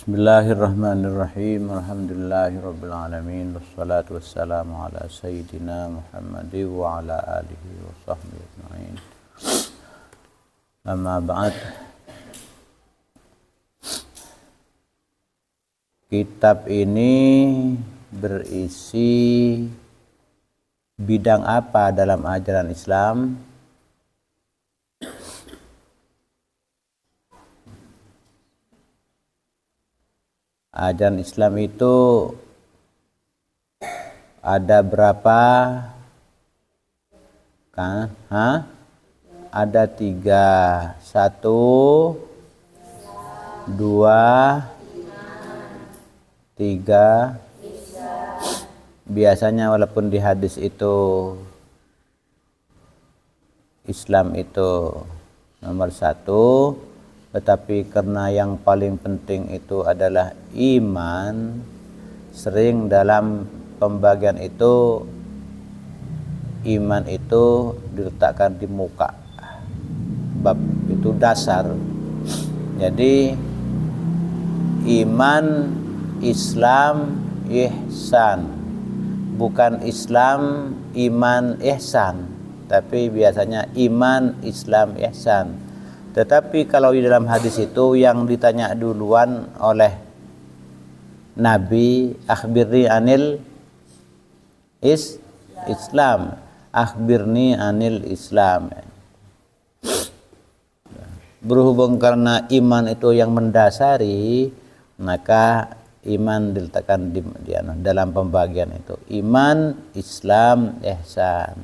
Bismillahirrahmanirrahim. Alhamdulillahirabbil alamin. Wassalatu wassalamu ala sayyidina Muhammad wa ala alihi wa sahbihi ajma'in. Amma ba'd. Kitab ini berisi bidang apa dalam ajaran Islam? Ajaran Islam itu ada berapa? Ada 3. 1, 2, 3. Biasanya walaupun di hadis itu Islam itu nomor 1, tetapi karena yang paling penting itu adalah iman, sering dalam pembagian itu iman itu diletakkan di muka. Bab itu dasar. Jadi iman, Islam, ihsan. Bukan Islam, iman, ihsan, tapi biasanya iman, Islam, ihsan. Tetapi kalau di dalam hadis itu yang ditanya duluan oleh Nabi, akhbirni anil Islam, akhbirni anil Islam. Berhubung karena iman itu yang mendasari, maka iman diletakkan di dalam pembagian itu. Iman, Islam, ihsan.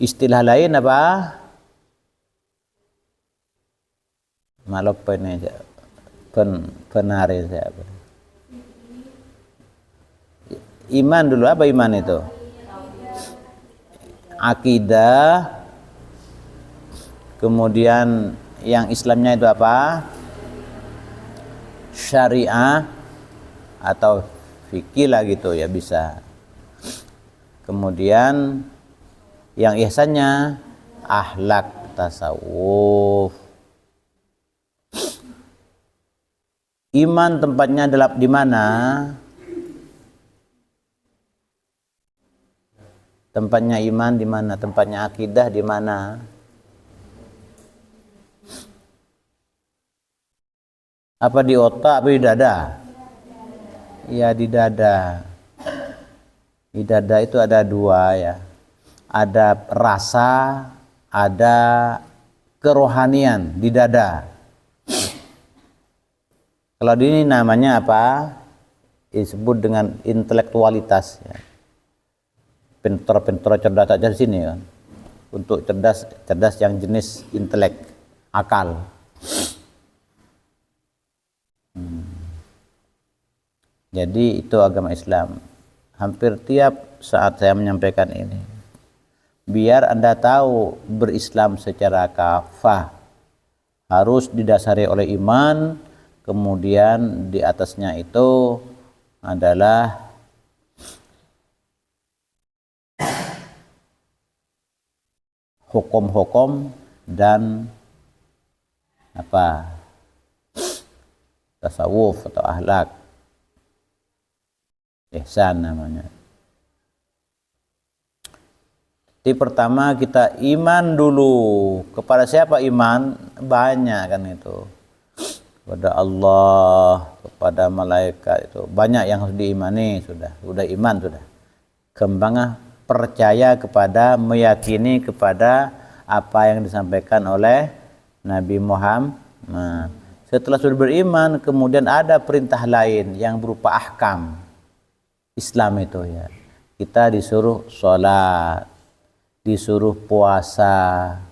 Istilah lain apa? Malah penari siapa? Iman dulu, apa iman itu? Akidah. Kemudian yang Islamnya itu apa? Syariah atau fikih lah gitu ya, bisa. Kemudian yang ihsannya akhlak, tasawuf. Iman tempatnya di mana? Tempatnya iman di mana? Tempatnya akidah di mana? Apa di otak, apa di dada? Ya, di dada. Di dada itu ada 2 ya. Ada rasa, ada kerohanian di dada. Kalau ini namanya apa? Disebut dengan intelektualitas ya. Pintar-pintar cerdas aja di sini kan. Untuk cerdas yang jenis intelek, akal. Jadi itu agama Islam. Hampir tiap saat saya menyampaikan ini, biar Anda tahu berislam secara kafah harus didasari oleh iman. Kemudian di atasnya itu adalah hukum-hukum dan apa? Tasawuf atau akhlak. Ihsan namanya. Jadi pertama kita iman dulu. Kepada siapa iman? Banyak kan itu. Kepada Allah, kepada malaikat, itu banyak yang harus diimani. Sudah iman sudah. Kembangnya percaya kepada, meyakini kepada apa yang disampaikan oleh Nabi Muhammad. Nah, setelah sudah beriman, kemudian ada perintah lain yang berupa ahkam Islam itu ya. Kita disuruh sholat, disuruh puasa,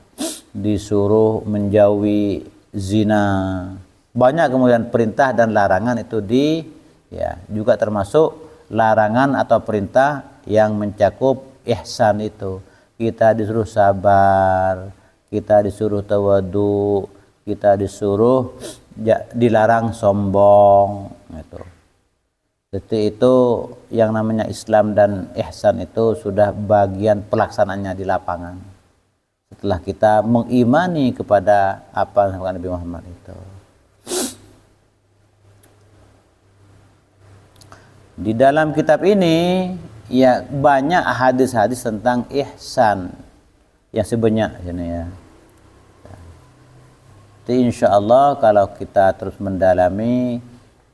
disuruh menjauhi zina. Banyak kemudian perintah dan larangan itu juga termasuk larangan atau perintah yang mencakup ihsan itu. Kita disuruh sabar, kita disuruh tawadu, kita disuruh dilarang sombong gitu. Jadi itu yang namanya Islam dan ihsan itu sudah bagian pelaksanaannya di lapangan. Setelah kita mengimani kepada apa yang disampaikan Nabi Muhammad itu. Di dalam kitab ini ya banyak hadis-hadis tentang ihsan yang sebanyak ini ya. Jadi insya Allah kalau kita terus mendalami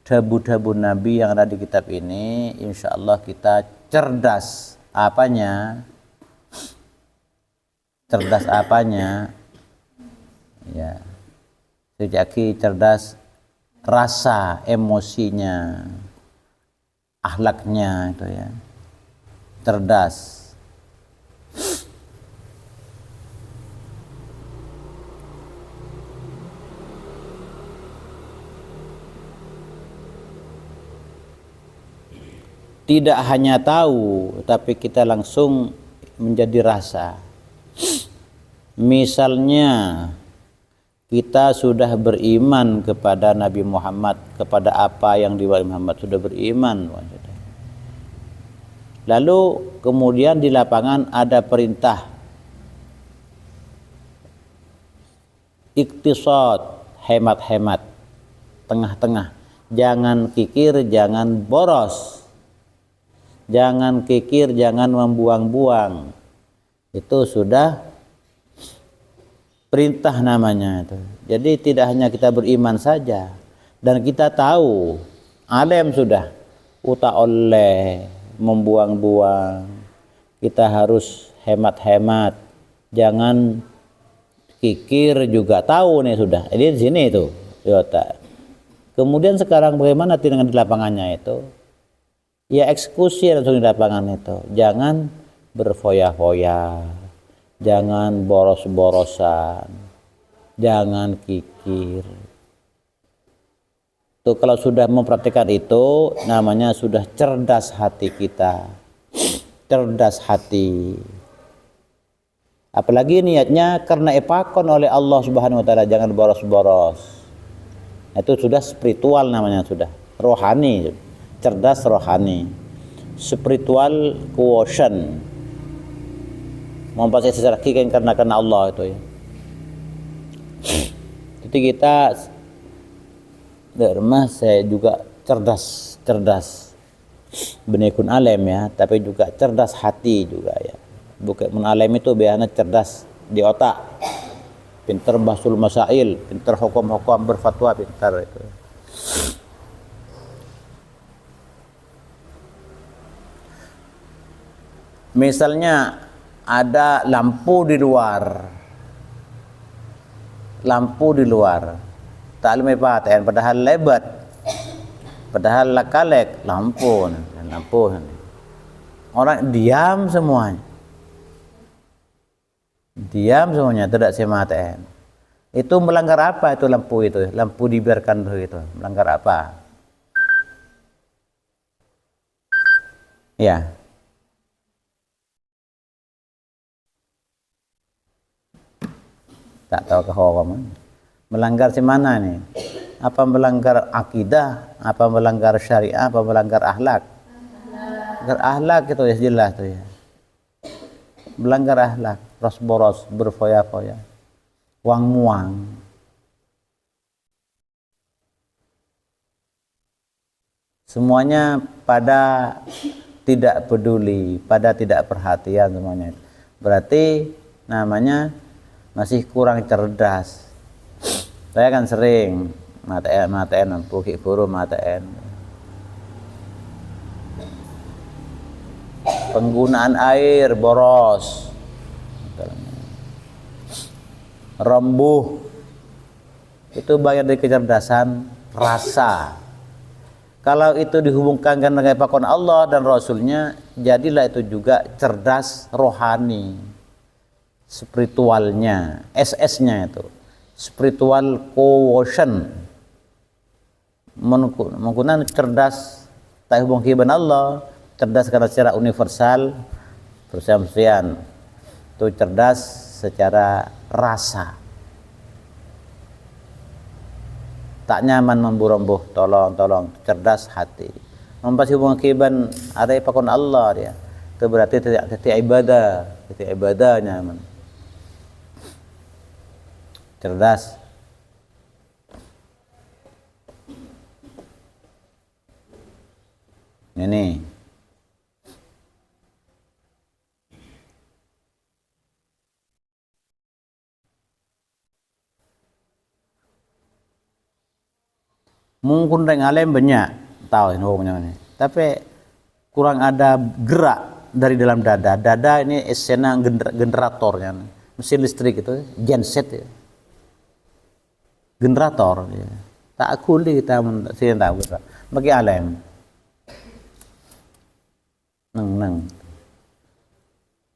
debu-debu Nabi yang ada di kitab ini, insya Allah kita cerdas apanya? Cerdas apanya? Ya, sejaki cerdas rasa, emosinya, akhlaknya itu ya, cerdas. Tidak hanya tahu, tapi kita langsung menjadi rasa. Misalnya kita sudah beriman kepada Nabi Muhammad, kepada apa yang diwariskan Muhammad, sudah beriman. Lalu kemudian di lapangan ada perintah iktisad, hemat-hemat, tengah-tengah. Jangan kikir, jangan boros. Jangan kikir, jangan membuang-buang. Itu sudah perintah namanya itu. Jadi tidak hanya kita beriman saja, dan kita tahu alim sudah uta oleh membuang-buang. Kita harus hemat-hemat, jangan kikir juga tahu nih sudah. Jadi di sini itu di otak. Kemudian sekarang bagaimana dengan di lapangannya itu? Ya eksekusi langsung di lapangan itu. Jangan berfoya-foya, jangan boros-borosan, jangan kikir. Tuh kalau sudah mempraktikkan itu namanya sudah cerdas hati kita. Cerdas hati. Apalagi niatnya karena epakon oleh Allah Subhanahu wa taala, jangan boros-boros. Itu sudah spiritual namanya, sudah rohani. Cerdas rohani, spiritual quotient, mempercayai secara hakiki karena Allah itu ya. Jadi kita derma saya juga cerdas benikun alim ya, tapi juga cerdas hati juga ya. Bukan mun alim itu biasanya cerdas di otak, pintar basul masail, pintar hukum-hukum berfatwa, pintar itu. Misalnya ada lampu di luar, tak lemah padahal lebat, padahal lakalek lampu. Orang diam semuanya, tidak sematen. Itu melanggar apa itu lampu itu? Lampu dibiarkan begitu, melanggar apa? Ya. Tak tahu ke hukum. Melanggar si mana nih? Apa melanggar akidah, apa melanggar syariah, apa melanggar akhlak? Melanggar akhlak itu ya jelas tuh ya. Melanggar akhlak, boros-boros, berfoya-foya, wang-muang. Semuanya pada tidak peduli, pada tidak perhatian semuanya. Berarti namanya masih kurang cerdas. Saya kan sering maten pukik guru maten. Penggunaan air boros, rembuh, itu bagian dari kecerdasan rasa. Kalau itu dihubungkan dengan pakon Allah dan Rasulnya, jadilah itu juga cerdas rohani. Spiritualnya, SS-nya itu spiritual quotient, menggunakan cerdas tak hubung kiban Allah, cerdas karena secara universal, persian itu cerdas secara rasa, tak nyaman memburumbuh, tolong cerdas hati, mempas hubungan kiban ada pakon Allah dia, itu berarti titik ibadah nyaman. Cerdas. Ini mungkin orang alim banyak tahu ini, tapi kurang ada gerak dari dalam dada. Dada ini esena generatornya, mesin listrik itu, genset ya. Generator ya. Tak kuli kita sini tahu kita. Bagi alim. Neng.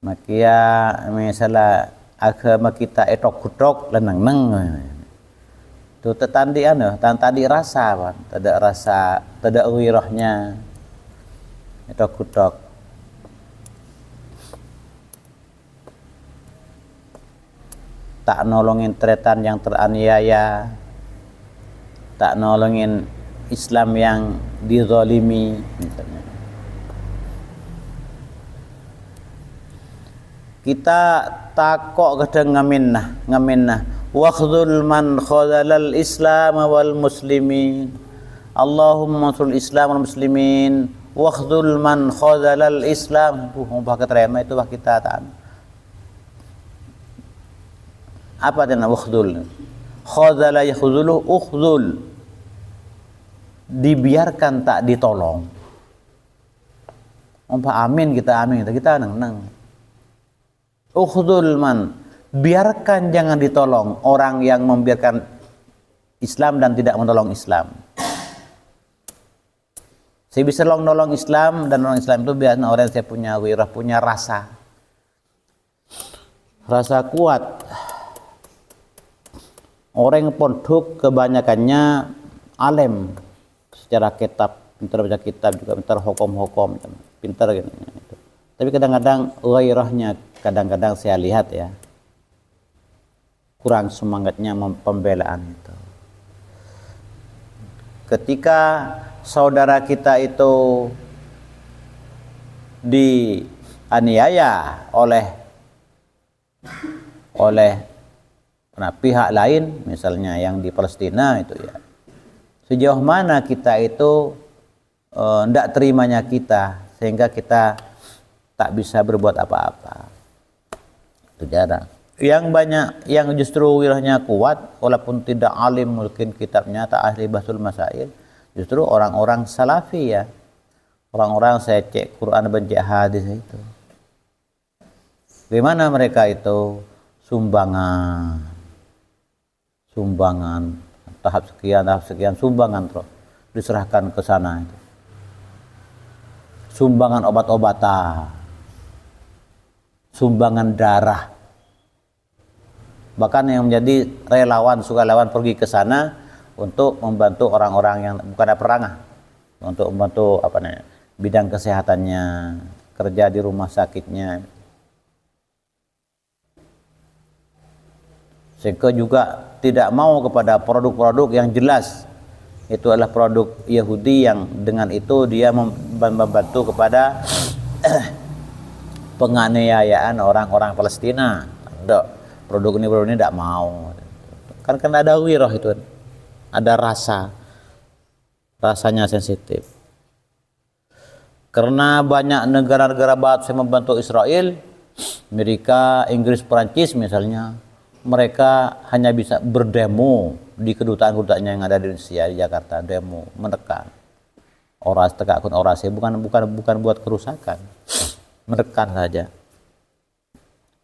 Makia misalnya agama kita etok kutok lenang neng. Itu tadi tadi rasa kan, tidak rasa, tidak wirahnya. Etok kutok. Tak nolongin tretan yang teraniaya, tak nolongin Islam yang dizalimi misalnya. Kita takok kadang ngaminnah wakhdhul man khadhalal Islam wal muslimin, Allahumma sul Islam wal muslimin wakhdhul man khadhalal Islam. Umpah keterima itu bah kita tak. Apa artinya wakhdhul? Khadhala yakhdhulu ukhdhul, dibiarkan tak ditolong. Umpah amin kita neng. Ukhdhul man, biarkan jangan ditolong orang yang membiarkan Islam dan tidak menolong Islam. Saya bisa nolong Islam, dan orang Islam itu biasanya orang yang saya punya wirah, punya rasa kuat. Orang pondok kebanyakannya alim secara kitab, pintar baca kitab, juga pintar hukum, pintar gitu. Tapi kadang-kadang gairahnya, kadang-kadang saya lihat ya, kurang semangatnya pembelaan itu. Ketika saudara kita itu dianiaya oleh pihak lain, misalnya yang di Palestina itu ya, sejauh mana kita itu tidak terimanya kita sehingga kita tak bisa berbuat apa-apa. Itu jarang. Yang banyak yang justru wirahnya kuat, walaupun tidak alim mungkin kitabnya, tak ahli bahsul masail, justru orang-orang salafi ya, orang-orang saya cek Quran dan cek hadis itu. Bagaimana mereka itu sumbangan tahap sekian sumbangan terus diserahkan ke sana itu. Sumbangan obat-obatan, sumbangan darah, bahkan yang menjadi sukarelawan pergi ke sana untuk membantu orang-orang yang bukan ada perangan, untuk membantu bidang kesehatannya, kerja di rumah sakitnya. Sehingga juga tidak mau kepada produk-produk yang jelas itu adalah produk Yahudi, yang dengan itu dia membantu kepada penganiayaan orang-orang Palestina. Produk ini tidak mau. Kan ada wirah itu, ada rasanya sensitif. Karena banyak negara-negara barat yang membantu Israel, Amerika, Inggris, Perancis misalnya, mereka hanya bisa berdemo di kedutaan-kedutaannya yang ada di Indonesia, di Jakarta, demo menekan orasi, bukan buat kerusakan, menekan saja.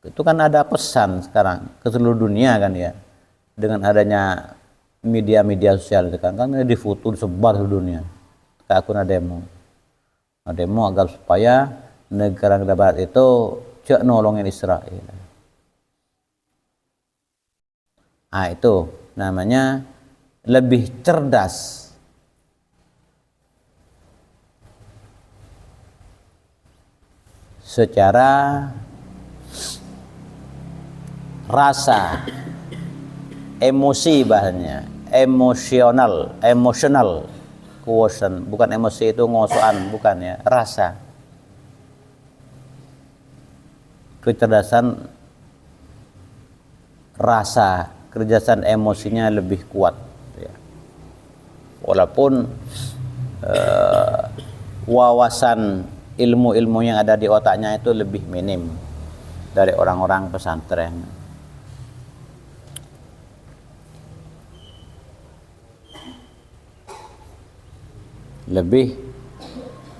Itu kan ada pesan sekarang ke seluruh dunia kan ya, dengan adanya media-media sosial itu kan difoto disebar seluruh dunia. Aku demo agar supaya negara-negara barat itu cek nolongin Israel. Itu namanya lebih cerdas. Secara rasa, emosi bahasanya, emotional quotient, bukan emosi itu ngosokan, bukan ya, rasa. Kecerdasan rasa, kecerdasan emosinya lebih kuat ya. Walaupun wawasan ilmu-ilmu yang ada di otaknya itu lebih minim dari orang-orang pesantren. Lebih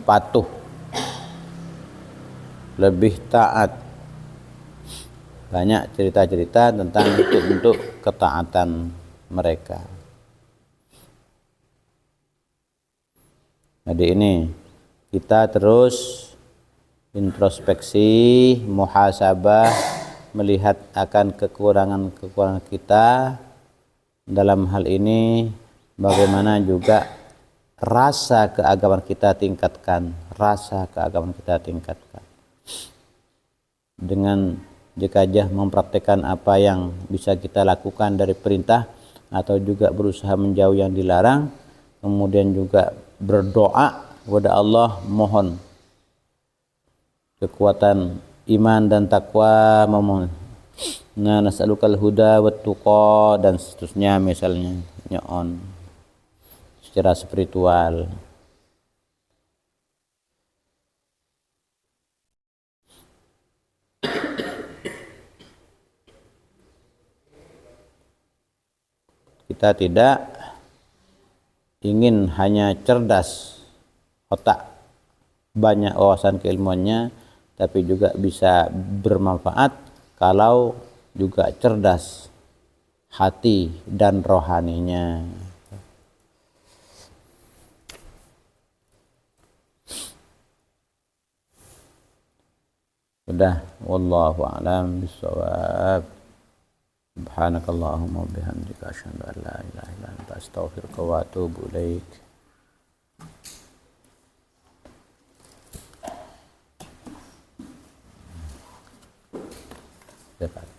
patuh, lebih taat. Banyak cerita-cerita tentang bentuk ketaatan mereka. Jadi ini kita terus introspeksi, muhasabah, melihat akan kekurangan-kekurangan kita. Dalam hal ini bagaimana juga rasa keagamaan kita tingkatkan, dengan jika mempraktekkan apa yang bisa kita lakukan dari perintah atau juga berusaha menjauh yang dilarang, kemudian juga berdoa kepada Allah, mohon kekuatan iman dan takwa, memohon nas'alukal huda wat tuqa dan seterusnya, misalnya nyoon secara spiritual. Kita tidak ingin hanya cerdas otak, banyak wawasan keilmuannya, tapi juga bisa bermanfaat kalau juga cerdas hati dan rohaninya. Sudah, wallahu a'lam bishawab. Subhanakallahumma wa bihamdika asyhadu an la ilaha illa anta astaghfiruka wa atubu ilaik. Dapat.